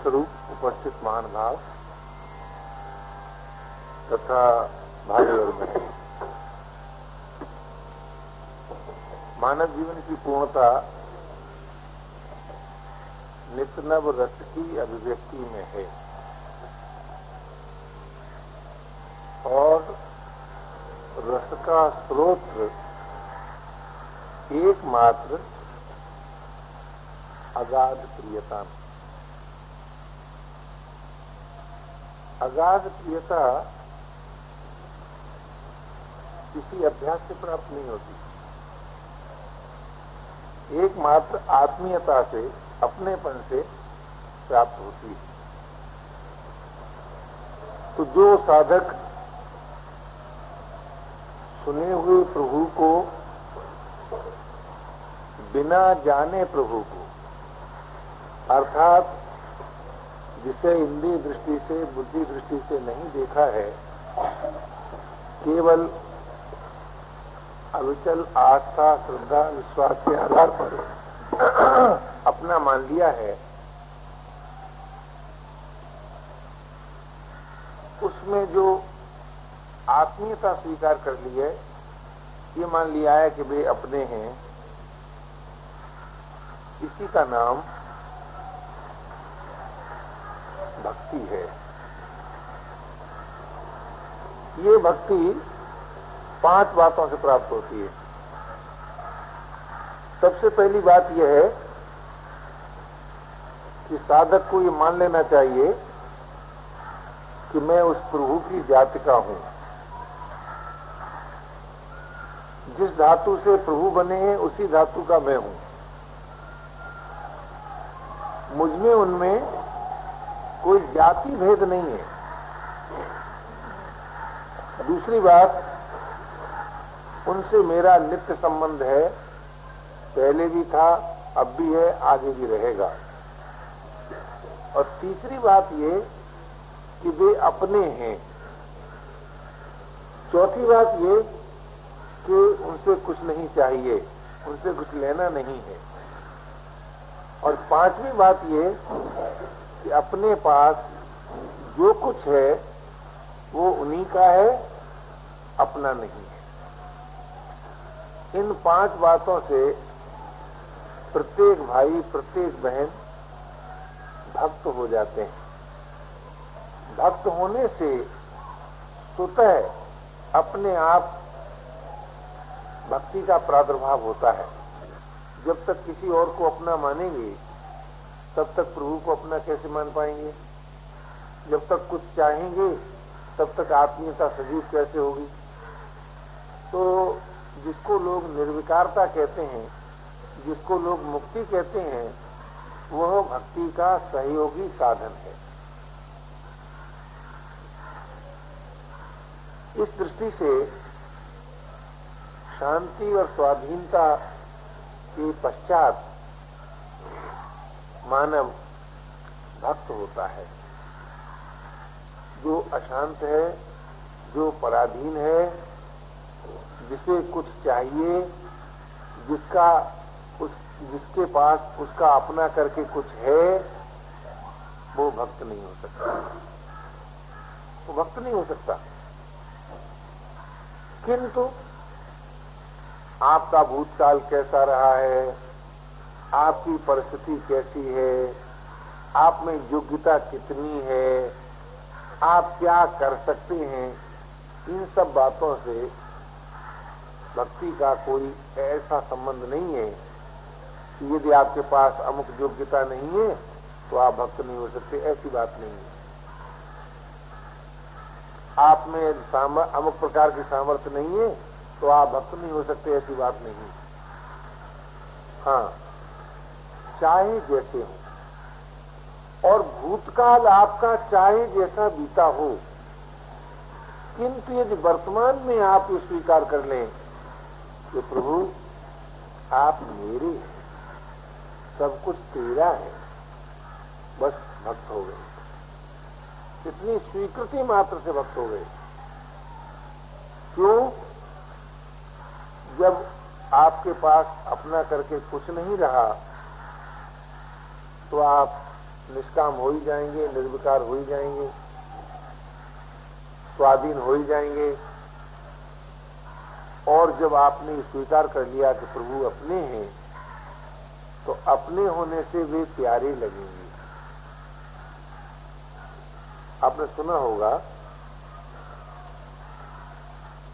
स्वरूप उपस्थित महान भाव तथा भाई और बहन, मानव जीवन की पूर्णता नित्य नव रस की अभिव्यक्ति में है और रस का स्रोत एकमात्र अगाध प्रियता में। अगाध प्रियता किसी अभ्यास से प्राप्त नहीं होती, एकमात्र आत्मीयता से, अपनेपन से प्राप्त होती है। तो जो साधक सुने हुए प्रभु को बिना जाने प्रभु को, अर्थात जिसे इंद्रिय दृष्टि से, बुद्धि दृष्टि से नहीं देखा है, केवल अविचल आस्था, श्रद्धा, विश्वास के आधार पर अपना मान लिया है, उसमें जो आत्मीयता स्वीकार कर ली है, ये मान लिया है कि वे अपने हैं, इसी का नाम भक्ति है। ये भक्ति 5 बातों से प्राप्त होती है। सबसे पहली बात यह है कि साधक को ये मान लेना चाहिए कि मैं उस प्रभु की जाति का हूं। जिस धातु से प्रभु बने हैं उसी धातु का मैं हूं। मुझमें उनमें कोई जाति भेद नहीं है। दूसरी बात, उनसे मेरा नित्य संबंध है, पहले भी था, अब भी है, आगे भी रहेगा। और तीसरी बात ये कि वे अपने हैं। चौथी बात ये कि उनसे कुछ नहीं चाहिए, उनसे कुछ लेना नहीं है। और 5वीं बात ये कि अपने पास जो कुछ है वो उन्हीं का है, अपना नहीं है। इन 5 बातों से प्रत्येक भाई, प्रत्येक बहन भक्त हो जाते हैं। भक्त होने से स्वतः अपने आप भक्ति का प्रादुर्भाव होता है। जब तक किसी और को अपना मानेंगे तब तक प्रभु को अपना कैसे मान पाएंगे? जब तक कुछ चाहेंगे तब तक आत्मीयता सजीव कैसे होगी? तो जिसको लोग निर्विकारता कहते हैं, जिसको लोग मुक्ति कहते हैं, वह भक्ति का सहयोगी साधन है। इस दृष्टि से शांति और स्वाधीनता के पश्चात मानव भक्त होता है। जो अशांत है, जो पराधीन है, जिसे कुछ चाहिए, जिसके पास उसका अपना करके कुछ है, वो भक्त नहीं हो सकता। वो भक्त नहीं हो सकता। किंतु आपका भूतकाल कैसा रहा है, आपकी परिस्थिति कैसी है, आप में योग्यता कितनी है, आप क्या कर सकते हैं, इन सब बातों से भक्ति का कोई ऐसा संबंध नहीं है कि यदि आपके पास अमुक योग्यता नहीं है तो आप भक्त नहीं हो सकते। ऐसी बात नहीं है। आप में अमुक प्रकार की सामर्थ्य नहीं है तो आप भक्त नहीं हो सकते, ऐसी बात नहीं है। हाँ, चाहे जैसे हो और भूतकाल आपका चाहे जैसा बीता हो, किंतु यदि वर्तमान में आप ये स्वीकार कर लें कि प्रभु आप मेरे हैं, सब कुछ तेरा है, बस भक्त हो गए। इतनी स्वीकृति मात्र से भक्त हो गए। क्यों? जब आपके पास अपना करके कुछ नहीं रहा तो आप निष्काम हो ही जाएंगे, निर्विकार हो ही जाएंगे, स्वाधीन हो ही जाएंगे। और जब आपने स्वीकार कर लिया कि प्रभु अपने हैं, तो अपने होने से वे प्यारे लगेंगे। आपने सुना होगा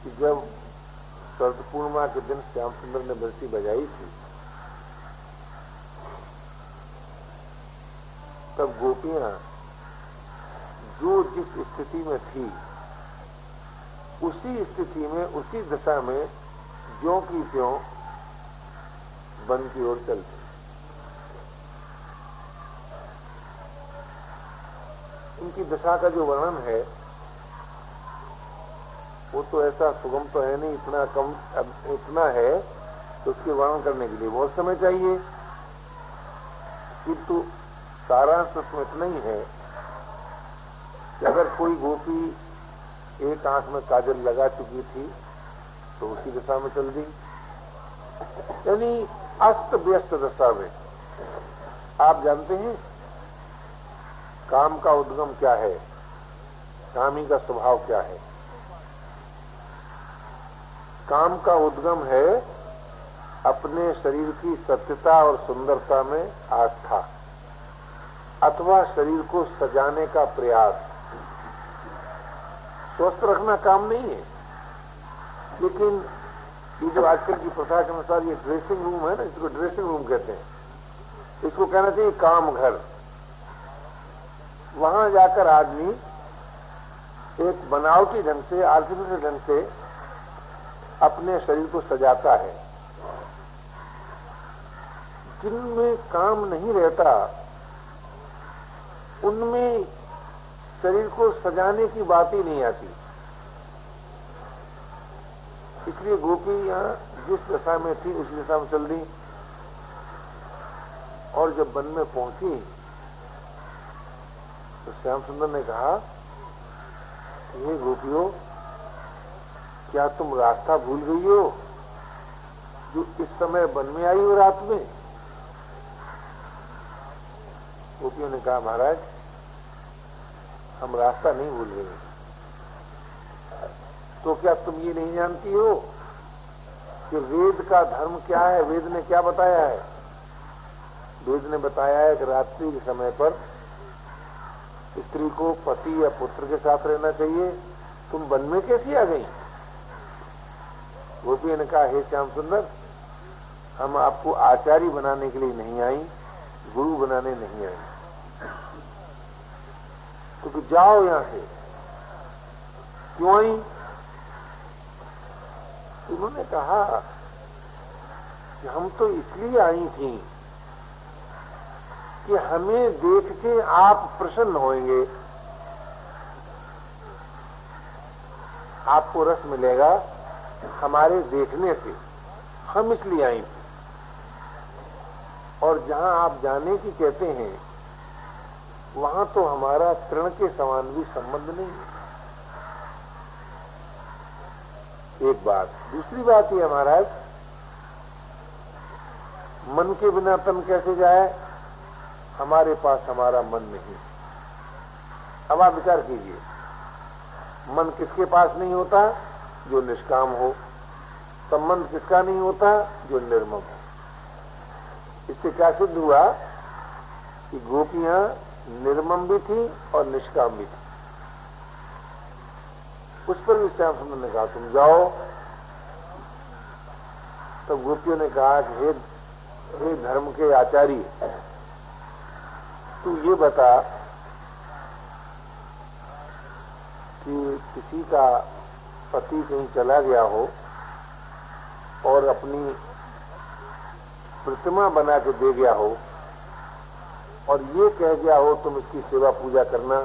कि जब शरद पूर्णिमा के दिन श्याम सुंदर ने बंसी बजाई थी, तब गोपियां जो जिस स्थिति में थी, उसी स्थिति में, उसी दशा में ज्यों की त्यों वन की ओर चलती। उनकी दशा का जो वर्णन है वो तो ऐसा सुगम तो है नहीं, इतना कम, अब इतना है तो उसके वर्णन करने के लिए बहुत समय चाहिए। किंतु सारांश उसमें इतना ही है कि अगर कोई गोपी एक आंख में काजल लगा चुकी थी तो उसी दशा में चल दी, यानी अस्त व्यस्त दशा में। आप जानते हैं काम का उद्गम क्या है, कामी का स्वभाव क्या है? काम का उद्गम है अपने शरीर की सत्यता और सुंदरता में आस्था, अथवा शरीर को सजाने का प्रयास। स्वस्थ रखना काम नहीं है, लेकिन ये जो आजकल की प्रथा के अनुसार ये ड्रेसिंग रूम है ना, इसको ड्रेसिंग रूम कहते हैं, इसको कहना चाहिए काम घर। वहां जाकर आदमी एक बनावटी ढंग से, आर्टिफिशियल ढंग से अपने शरीर को सजाता है। जिनमें काम नहीं रहता उनमें शरीर को सजाने की बात ही नहीं आती। इसलिए गोपी यहां जिस दशा में थी उसी दशा में चल दी। और जब वन में पहुंची तो श्याम सुंदर ने कहा कि हे गोपियों, क्या तुम रास्ता भूल गई हो जो इस समय वन में आई हो रात में? गोपियों ने कहा महाराज, हम रास्ता नहीं भूल गए। तो क्या तुम ये नहीं जानती हो कि वेद का धर्म क्या है? वेद ने क्या बताया है? वेद ने बताया है कि रात्रि के समय पर स्त्री को पति या पुत्र के साथ रहना चाहिए। तुम वन में कैसी आ गई? गोपियों ने कहा, हे श्याम सुंदर, हम आपको आचार्य बनाने के लिए नहीं आई, गुरु बनाने नहीं आई, तो जाओ यहां से। क्यों आई? उन्होंने कहा कि हम तो इसलिए आई थी कि हमें देख के आप प्रसन्न होंगे, आपको रस मिलेगा हमारे देखने से, हम इसलिए आई थी। और जहां आप जाने की कहते हैं वहां तो हमारा तृण के समान भी संबंध नहीं है। एक बात। दूसरी बात यह महाराज, मन के बिना तन कैसे जाए? हमारे पास हमारा मन नहीं। अब आप विचार कीजिए, मन किसके पास नहीं होता? जो निष्काम हो। संबंध किसका नहीं होता? जो निर्मम हो। इससे क्या सिद्ध हुआ कि गोपियां निर्मम भी थी और निष्काम भी थी। उस पर भी श्याम सुंदर ने कहा, तुम जाओ। तब गोपियों ने कहा कि हे धर्म के आचार्य, तू ये बता कि किसी का पति कहीं चला गया हो और अपनी प्रतिमा बना के दे गया हो और ये कह गया हो तुम इसकी सेवा पूजा करना,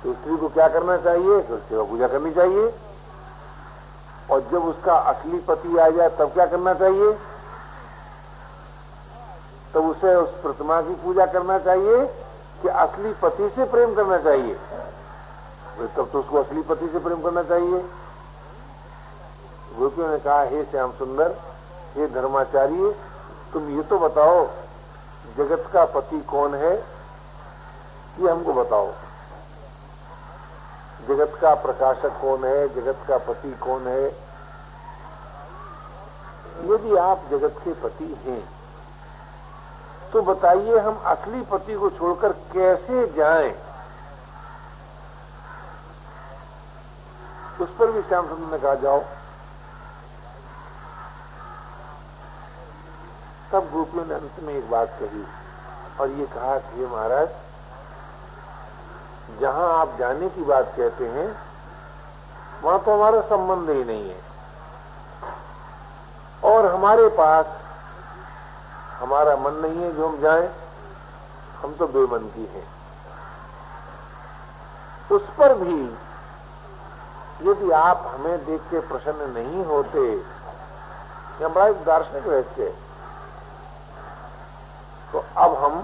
तो स्त्री को क्या करना चाहिए? तो सेवा पूजा करनी चाहिए। और जब उसका असली पति आ जाए तब क्या करना चाहिए? तब उसे उस प्रतिमा की पूजा करना चाहिए कि असली पति से प्रेम करना चाहिए? तब तो उसको असली पति से प्रेम करना चाहिए। गोपियों ने कहा, हे श्याम सुंदर, हे धर्माचार्य, तुम ये तो बताओ जगत का पति कौन है ये हमको बताओ, जगत का प्रकाशक कौन है, जगत का पति कौन है? यदि आप जगत के पति हैं तो बताइए हम असली पति को छोड़कर कैसे जाएं? उस पर भी श्याम सुंदर ने कहा जाओ। तब गोपियों ने अंत में एक बात कही और ये कहा कि हे महाराज, जहां आप जाने की बात कहते हैं वहां तो हमारा संबंध ही नहीं है और हमारे पास हमारा मन नहीं है जो हम जाएं, हम तो बेमन की हैं। उस पर भी यदि आप हमें देख के प्रसन्न नहीं होते, यह बड़ा एक दार्शनिक रहस्य है, तो अब हम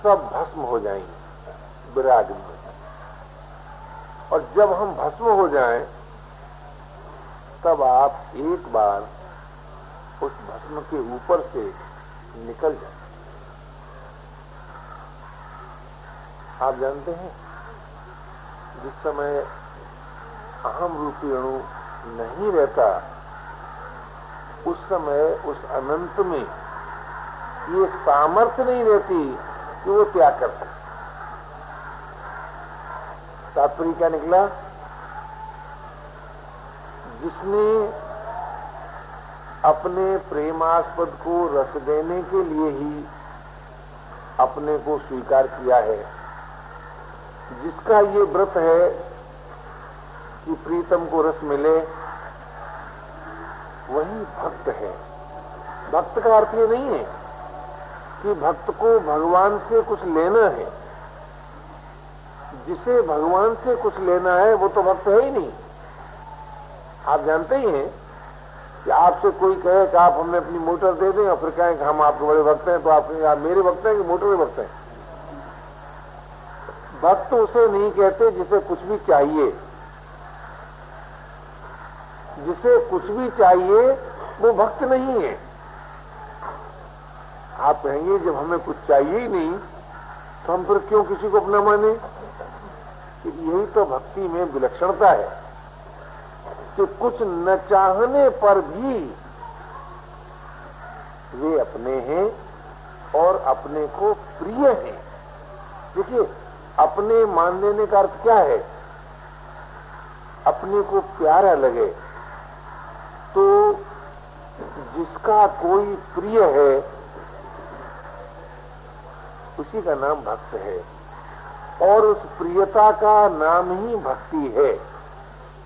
सब भस्म हो जाएंगे विराग में। और जब हम भस्म हो जाएं, तब आप एक बार उस भस्म के ऊपर से निकल जाए। आप जानते हैं, जिस समय अहम रूपी अणु नहीं रहता, उस समय उस अनंत में ये सामर्थ्य नहीं रहती कि वो त्याग कर सके। तात्पर्य क्या निकला? जिसने अपने प्रेमास्पद को रस देने के लिए ही अपने को स्वीकार किया है, जिसका ये व्रत है कि प्रीतम को रस मिले, वही भक्त है। भक्त का अर्थ ये नहीं है कि भक्त को भगवान से कुछ लेना है। जिसे भगवान से कुछ लेना है वो तो भक्त है ही नहीं। आप जानते ही हैं कि आपसे कोई कहे कि आप हमें अपनी मोटर दे दें और फिर कहें कि हम आपके बड़े भक्त हैं, तो आप मेरे भक्त हैं कि मोटर के भक्त हैं? भक्त उसे नहीं कहते जिसे कुछ भी चाहिए। जिसे कुछ भी चाहिए वो भक्त नहीं है। आप कहेंगे जब हमें कुछ चाहिए ही नहीं तो हम फिर क्यों किसी को अपना माने? कि यही तो भक्ति में विलक्षणता है कि कुछ न चाहने पर भी वे अपने हैं और अपने को प्रिय हैं। देखिए, अपने मान लेने का अर्थ क्या है? अपने को प्यारा लगे। तो जिसका कोई प्रिय है उसी का नाम भक्त है और उस प्रियता का नाम ही भक्ति है।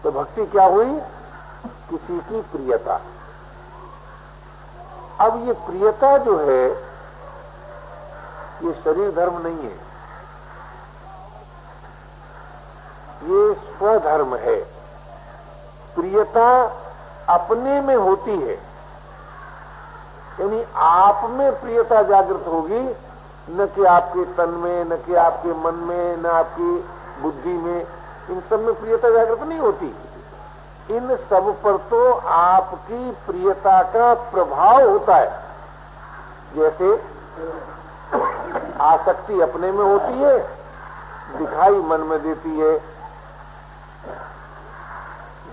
तो भक्ति क्या हुई? किसी की प्रियता। अब ये प्रियता जो है ये शरीर धर्म नहीं है, ये स्वधर्म है। प्रियता अपने में होती है, यानी आप में प्रियता जागृत होगी, न कि आपके तन में, न कि आपके मन में, न आपकी बुद्धि में। इन सब में प्रियता जागृत नहीं होती। इन सब पर तो आपकी प्रियता का प्रभाव होता है। जैसे आसक्ति अपने में होती है, दिखाई मन में देती है,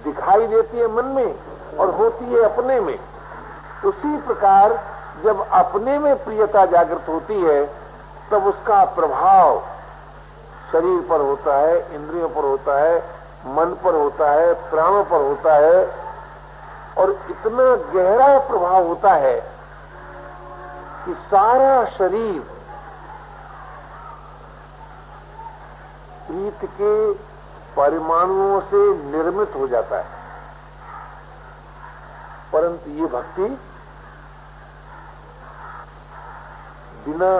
दिखाई देती है मन में और होती है अपने में। उसी प्रकार जब अपने में प्रियता जागृत होती है तब उसका प्रभाव शरीर पर होता है, इंद्रियों पर होता है, मन पर होता है, प्राणों पर होता है और इतना गहरा प्रभाव होता है कि सारा शरीर प्रीत के परमाणुओं से निर्मित हो जाता है। परंतु ये भक्ति बिना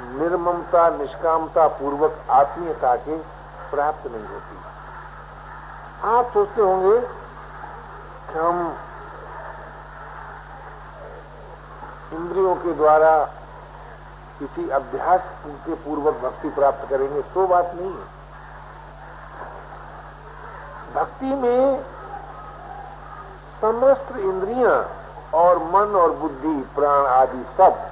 निर्ममता, निष्कामता पूर्वक आत्मीयता के प्राप्त नहीं होती। आप सोचते होंगे कि हम इंद्रियों के द्वारा किसी अभ्यास के पूर्वक भक्ति प्राप्त करेंगे, तो बात नहीं है। भक्ति में समस्त इंद्रियां और मन और बुद्धि, प्राण आदि सब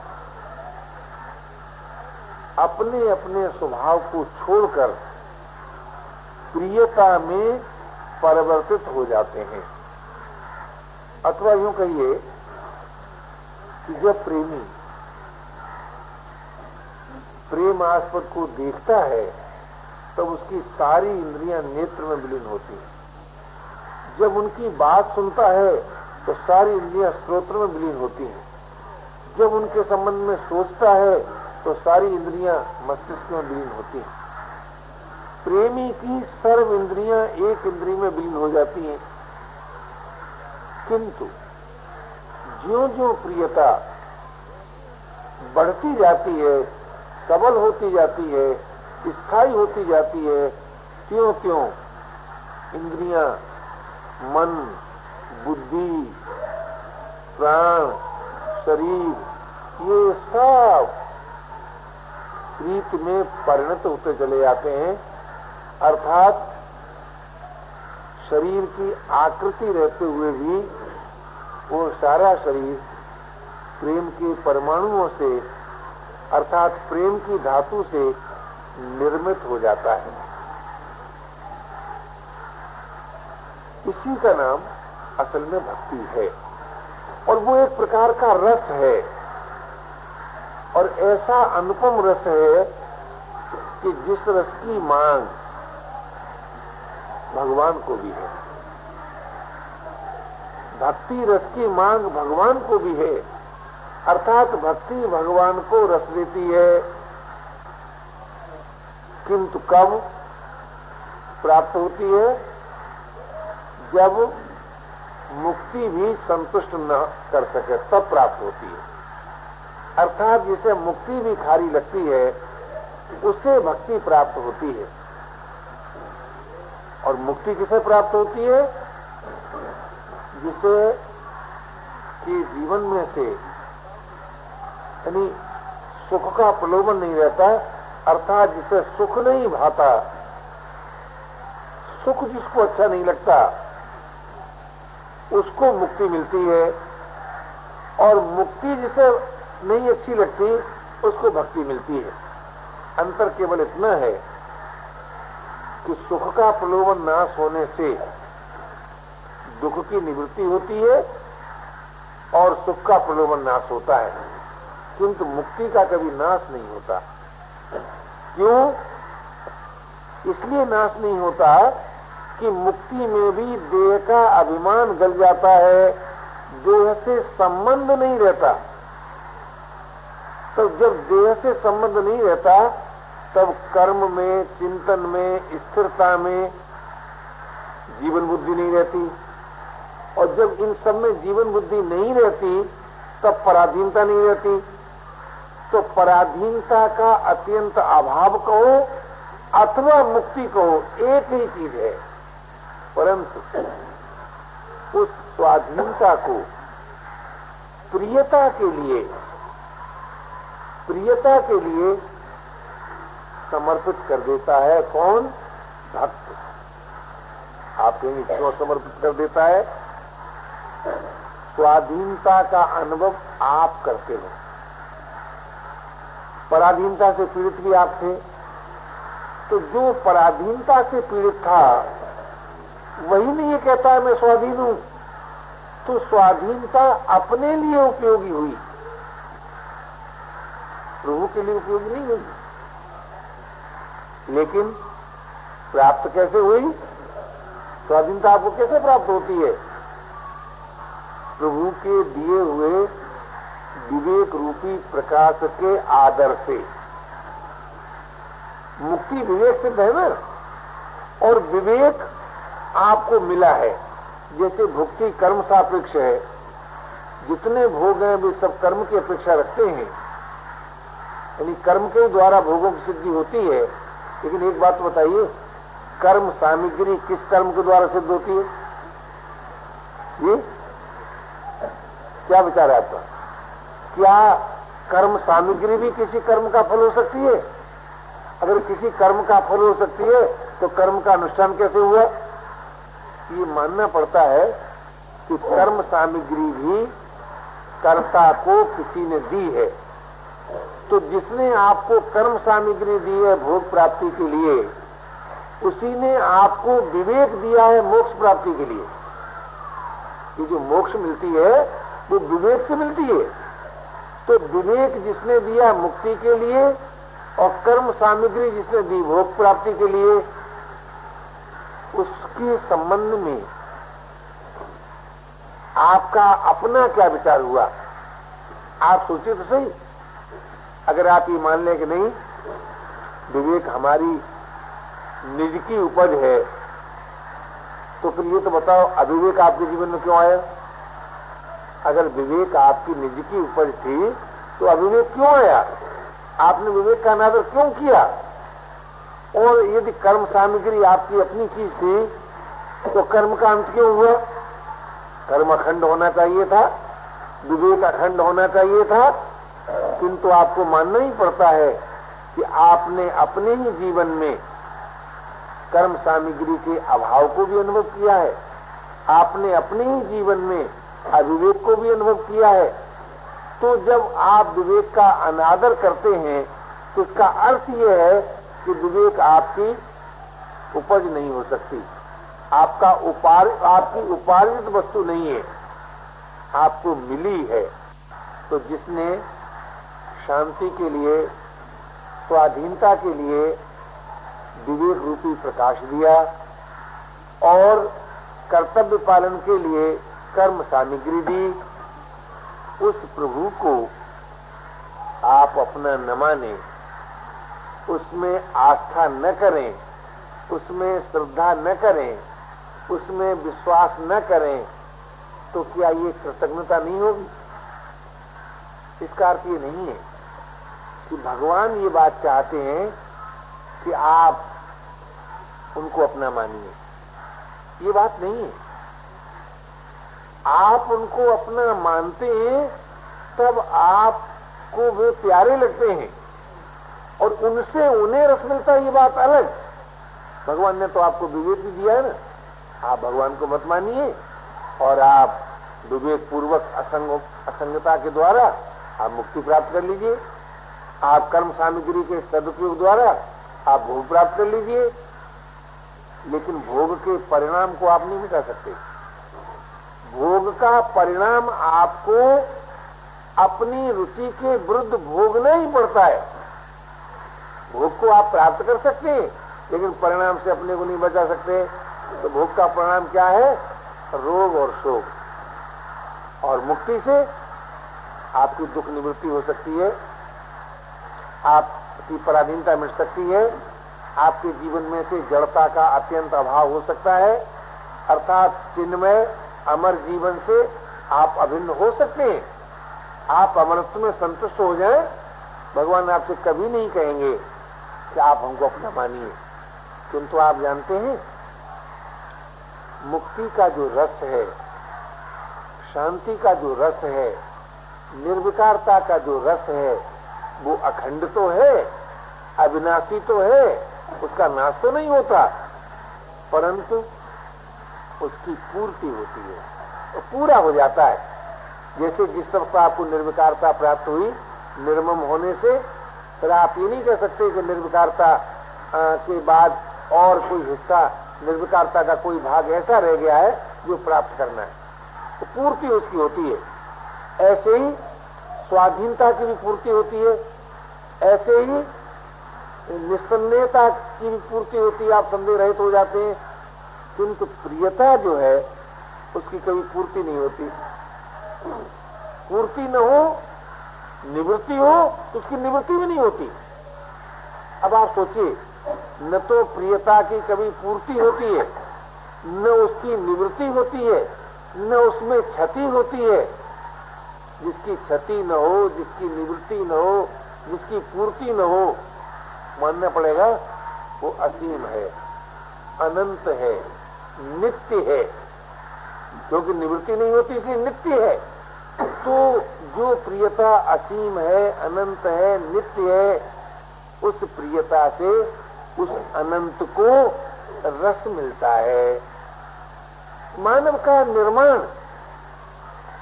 अपने अपने स्वभाव को छोड़कर प्रियता में परिवर्तित हो जाते हैं। अथवा यूं कहिए कि जब प्रेमी प्रेमास्पद को देखता है तब उसकी सारी इंद्रियां नेत्र में विलीन होती हैं। जब उनकी बात सुनता है तो सारी इंद्रियां श्रोत्र में विलीन होती हैं। जब उनके संबंध में सोचता है तो सारी इंद्रियां मस्तिष्क में विलीन होती हैं। प्रेमी की सर्व इंद्रियां एक इंद्रिय में विलीन हो जाती हैं। किंतु ज्यों-ज्यों प्रियता बढ़ती जाती है, सबल होती जाती है, स्थायी होती जाती है, त्यों-त्यों इंद्रियां, मन, बुद्धि, प्राण, शरीर ये सब प्रीत में परिणत होते चले जाते हैं। अर्थात शरीर की आकृति रहते हुए भी वो सारा शरीर प्रेम के परमाणुओं से अर्थात प्रेम की धातु से निर्मित हो जाता है। इसी का नाम असल में भक्ति है और वो एक प्रकार का रस है और ऐसा अनुपम रस है कि जिस रस की मांग भगवान को भी है। भक्ति रस की मांग भगवान को भी है। अर्थात भक्ति भगवान को रस देती है। किंतु कब प्राप्त होती है? जब मुक्ति भी संतुष्ट न कर सके तब प्राप्त होती है। अर्थात जिसे मुक्ति भी खारी लगती है उससे भक्ति प्राप्त होती है। और मुक्ति किसे प्राप्त होती है? जिसे कि जीवन में से यानी सुख का प्रलोभन नहीं रहता, अर्थात जिसे सुख नहीं भाता, सुख जिसको अच्छा नहीं लगता उसको मुक्ति मिलती है और मुक्ति जिसे नहीं अच्छी लगती उसको भक्ति मिलती है। अंतर केवल इतना है कि सुख का प्रलोभन नाश होने से दुख की निवृत्ति होती है और सुख का प्रलोभन नाश होता है, किंतु मुक्ति का कभी नाश नहीं होता। क्यों? इसलिए नाश नहीं होता कि मुक्ति में भी देह का अभिमान गल जाता है, देह से संबंध नहीं रहता। तो जब देह से संबंध नहीं रहता तब कर्म में, चिंतन में, स्थिरता में जीवन बुद्धि नहीं रहती और जब इन सब में जीवन बुद्धि नहीं रहती तब पराधीनता नहीं रहती। तो पराधीनता का अत्यंत अभाव कहो अथवा मुक्ति कहो एक ही चीज है, परंतु उस स्वाधीनता को प्रियता के लिए समर्पित कर देता है। कौन? भक्त। आप कहेंगे क्यों समर्पित कर देता है? स्वाधीनता का अनुभव आप करते हो। पराधीनता से पीड़ित भी आप थे, तो जो पराधीनता से पीड़ित था वही नहीं ये कहता है मैं स्वाधीन हूं, तो स्वाधीनता अपने लिए उपयोगी हुई, प्रभु के लिए उपयोगी नहीं हुई। लेकिन प्राप्त कैसे हुई? स्वाधीनता आपको कैसे प्राप्त होती है? प्रभु के दिए हुए विवेक रूपी प्रकाश के आदर से। मुक्ति विवेक सिद्ध है ना, और विवेक आपको मिला है। जैसे भुक्ति कर्म सापेक्ष है, जितने भोग हैं वे सब कर्म की अपेक्षा रखते हैं, यानी कर्म के द्वारा भोगों की सिद्धि होती है। लेकिन एक बात बताइए, कर्म सामग्री किस कर्म के द्वारा सिद्ध होती है? ये क्या विचार है आपका? क्या कर्म सामग्री भी किसी कर्म का फल हो सकती है? अगर किसी कर्म का फल हो सकती है तो कर्म का अनुष्ठान कैसे हुआ? ये मानना पड़ता है कि कर्म सामग्री भी कर्ता को किसी ने दी है। तो जिसने आपको कर्म सामग्री दी है भोग प्राप्ति के लिए, उसी ने आपको विवेक दिया है मोक्ष प्राप्ति के लिए। ये जो मोक्ष मिलती है वो विवेक से मिलती है। तो विवेक जिसने दिया मुक्ति के लिए और कर्म सामग्री जिसने दी भोग प्राप्ति के लिए, उसके संबंध में आपका अपना क्या विचार हुआ? आप सोचिए तो सही। अगर आप ये मान लें कि नहीं, विवेक हमारी निज की उपज है, तो फिर ये तो बताओ अविवेक आपके जीवन में क्यों आया? अगर विवेक आपकी निज की उपज थी तो अविवेक क्यों आया? आपने विवेक का अनादर क्यों किया? और यदि कर्म सामग्री आपकी अपनी चीज थी तो कर्म का अंत क्यों हुआ? कर्म अखंड होना चाहिए था, विवेक अखंड होना चाहिए था, किंतु आपको मानना ही पड़ता है कि आपने अपने ही जीवन में कर्म सामग्री के अभाव को भी अनुभव किया है, आपने अपने ही जीवन में अविवेक को भी अनुभव किया है। तो जब आप विवेक का अनादर करते हैं तो इसका अर्थ यह है कि विवेक आपकी उपज नहीं हो सकती, आपकी उपार्जित वस्तु नहीं है, आपको मिली है। तो जिसने शांति के लिए, स्वाधीनता के लिए विवेक रूपी प्रकाश दिया और कर्तव्य पालन के लिए कर्म सामग्री दी, उस प्रभु को आप अपना न माने, उसमें आस्था न करें, उसमें श्रद्धा न करें, उसमें विश्वास न करें, तो क्या ये कृतज्ञता नहीं होगी? इसका अर्थ ये नहीं है कि भगवान ये बात चाहते हैं कि आप उनको अपना मानिए, ये बात नहीं है। आप उनको अपना मानते हैं तब आपको वे प्यारे लगते हैं और उनसे उन्हें रस मिलता है, ये बात अलग। भगवान ने तो आपको विवेक भी दिया है ना, आप भगवान को मत मानिए और आप विवेक पूर्वक असंगता के द्वारा आप मुक्ति प्राप्त कर लीजिए, आप कर्म सामग्री के सदुपयोग द्वारा आप भोग प्राप्त कर लीजिए, लेकिन भोग के परिणाम को आप नहीं मिटा सकते। भोग का परिणाम आपको अपनी रुचि के विरुद्ध भोगना ही पड़ता है। भोग को आप प्राप्त कर सकते हैं लेकिन परिणाम से अपने को नहीं बचा सकते। तो भोग का परिणाम क्या है? रोग और शोक। और मुक्ति से आपकी दुख निवृत्ति हो सकती है, आपकी पराधीनता मिट सकती है, आपके जीवन में से जड़ता का अत्यंत अभाव हो सकता है, अर्थात चिन्मय अमर जीवन से आप अभिन्न हो सकते हैं। आप अमरत्व में संतुष्ट हो जाएं, भगवान आपसे कभी नहीं कहेंगे कि आप हमको अपना मानिए। किंतु आप जानते हैं, मुक्ति का जो रस है, शांति का जो रस है, निर्विकारता का जो रस है, वो अखंड तो है, अविनाशी तो है, उसका नाश तो नहीं होता, परंतु उसकी पूर्ति होती है, तो पूरा हो जाता है। जैसे जिस वक्त आपको निर्विकारता प्राप्त हुई निर्मम होने से, फिर आप ये नहीं कह सकते कि निर्विकारता के बाद और कोई हिस्सा, निर्विकारता का कोई भाग ऐसा रह गया है जो प्राप्त करना है, तो पूर्ति उसकी होती है। ऐसे ही स्वाधीनता की भी पूर्ति होती है, ऐसे ही निस्संदेहता की भी पूर्ति होती है, आप संदेह रहित हो जाते हैं। किंतु प्रियता जो है उसकी कभी पूर्ति नहीं होती। पूर्ति न हो, निवृत्ति हो, तो उसकी निवृत्ति भी नहीं होती। अब आप सोचिए, न तो प्रियता की कभी पूर्ति होती है, न उसकी निवृत्ति होती है, न उसमें क्षति होती है। जिसकी क्षति न हो, जिसकी निवृत्ति न हो, जिसकी पूर्ति न हो, मानना पड़ेगा वो असीम है, अनंत है, नित्य है। क्योंकि निवृत्ति नहीं होती इसलिए नित्य है। तो जो प्रियता असीम है, अनंत है, नित्य है, उस प्रियता से उस अनंत को रस मिलता है। मानव का निर्माण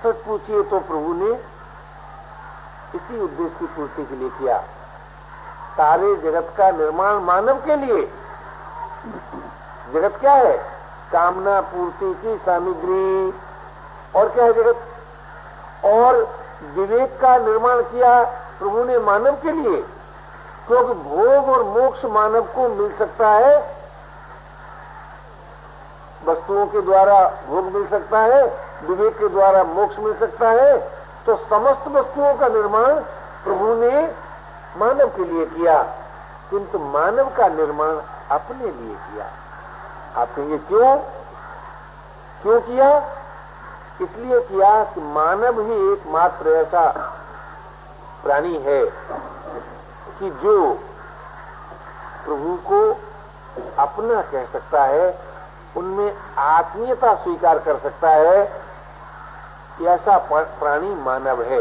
सच पूछिए तो प्रभु ने इसी उद्देश्य की पूर्ति के लिए किया। सारे जगत का निर्माण मानव के लिए। जगत क्या है? कामना पूर्ति की सामग्री। और क्या है जगत? और विवेक का निर्माण किया प्रभु ने मानव के लिए, क्योंकि भोग और मोक्ष मानव को मिल सकता है। वस्तुओं के द्वारा भोग मिल सकता है, विवेक के द्वारा मोक्ष मिल सकता है। तो समस्त वस्तुओं का निर्माण प्रभु ने मानव के लिए किया, किंतु मानव का निर्माण अपने लिए किया। आप कहेंगे क्यों? क्यों किया? इसलिए किया कि मानव ही एकमात्र ऐसा प्राणी है कि जो प्रभु को अपना कह सकता है, उनमें आत्मीयता स्वीकार कर सकता है कि ऐसा प्राणी मानव है।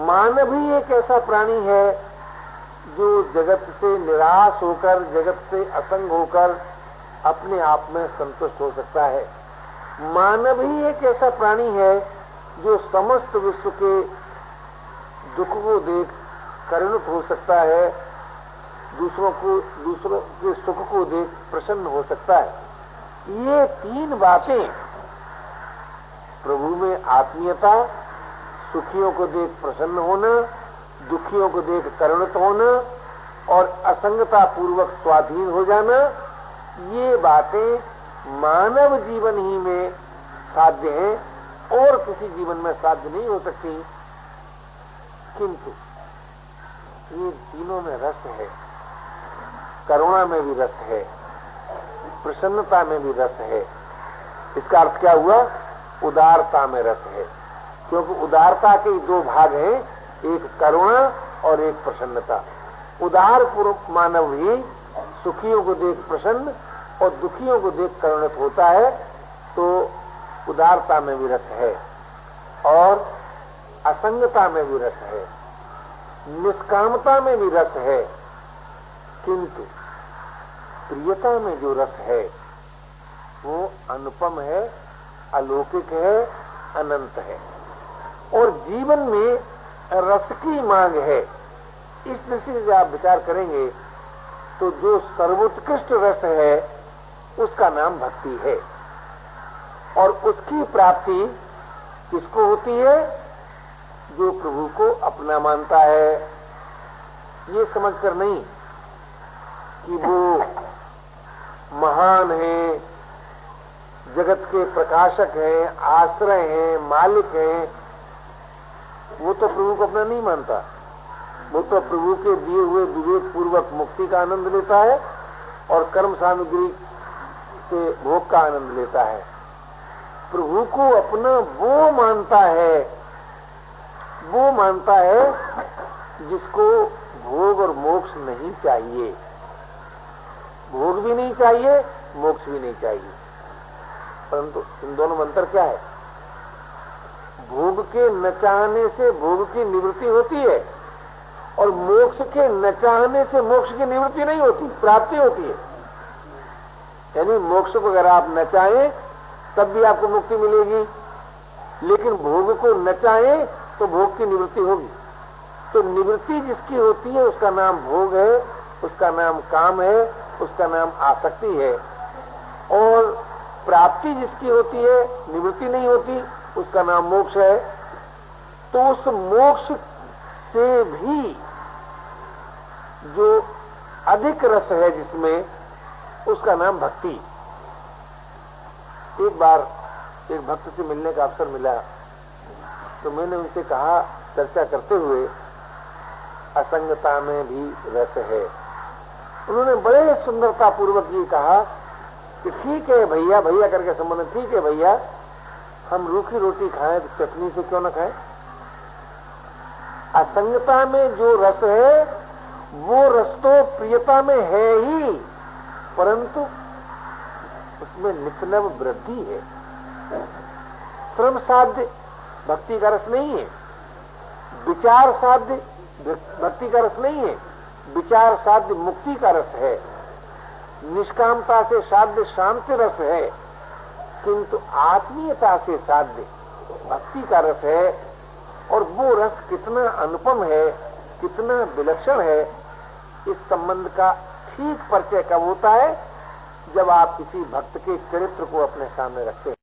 मानव ही एक ऐसा प्राणी है जो जगत से निराश होकर, जगत से असंग होकर अपने आप में संतुष्ट हो सकता है। मानव ही एक ऐसा प्राणी है जो समस्त विश्व के दुख को देख करुणित हो सकता है, दूसरों के सुख को देख प्रसन्न हो सकता है। ये तीन बातें, प्रभु में आत्मीयता, सुखियों को देख प्रसन्न होना, दुखियों को देख करुणित होना और असंगता पूर्वक स्वाधीन हो जाना, ये बातें मानव जीवन ही में साध्य हैं और किसी जीवन में साध्य नहीं हो सकती। किंतु ये तीनों में रस है। करुणा में भी रस है, प्रसन्नता में भी रस है। इसका अर्थ क्या हुआ? उदारता में रस है, क्योंकि उदारता के दो भाग हैं, एक करुणा और एक प्रसन्नता। उदार पूर्व मानव भी सुखियों को देख प्रसन्न और दुखियों को देख करुणित होता है, तो उदारता में भी रस है और असंगता में भी रस है, निष्कामता में भी रस है। किंतु प्रियता में जो रस है वो अनुपम है, अलौकिक है, अनंत है और जीवन में रस की मांग है। इस दृष्टि से आप विचार करेंगे तो जो सर्वोत्कृष्ट रस है उसका नाम भक्ति है। और उसकी प्राप्ति किसको होती है? जो प्रभु को अपना मानता है। ये समझकर नहीं कि वो महान है, जगत के प्रकाशक हैं, आश्रय हैं, मालिक हैं, वो तो प्रभु को अपना नहीं मानता। वो तो प्रभु के दिए हुए विवेक पूर्वक मुक्ति का आनंद लेता है और कर्म सामग्री से भोग का आनंद लेता है। प्रभु को अपना वो मानता है जिसको भोग और मोक्ष नहीं चाहिए। भोग भी नहीं चाहिए, मोक्ष भी नहीं चाहिए। परंतु इन दोनों में अंतर क्या है? भोग के न चाहने से भोग की निवृत्ति होती है और मोक्ष के न चाहने से मोक्ष की निवृत्ति नहीं होती, प्राप्ति होती है। यानी मोक्ष को अगर आप न चाहें तब भी आपको मुक्ति मिलेगी, लेकिन भोग को न चाहें तो भोग की निवृत्ति होगी। तो निवृत्ति जिसकी होती है उसका नाम भोग है, उसका नाम काम है, उसका नाम आसक्ति है। और प्राप्ति जिसकी होती है, निवृत्ति नहीं होती, उसका नाम मोक्ष है। तो उस मोक्ष से भी जो अधिक रस है जिसमें, उसका नाम भक्ति। एक बार एक भक्त से मिलने का अवसर मिला तो मैंने उनसे कहा, चर्चा करते हुए, असंगता में भी रस है। उन्होंने बड़े सुंदरता पूर्वक ये कहा कि ठीक है भैया, भैया करके संबोधन, ठीक है भैया, हम रूखी रोटी खाएं तो चटनी से क्यों ना खाएं? असंगता में जो रस है वो रस तो प्रियता में है ही, परंतु उसमें नितनव वृद्धि है। श्रम साध्य भक्ति का रस नहीं है, विचार साध्य भक्ति का रस नहीं है, विचार साध्य मुक्ति का रस है, निष्कामता से साध्य शांति रस है, किंतु आत्मीयता से साध्य भक्ति का रस है। और वो रस कितना अनुपम है, कितना विलक्षण है, इस संबंध का ठीक परिचय कब होता है? जब आप किसी भक्त के चरित्र को अपने सामने रखते हैं।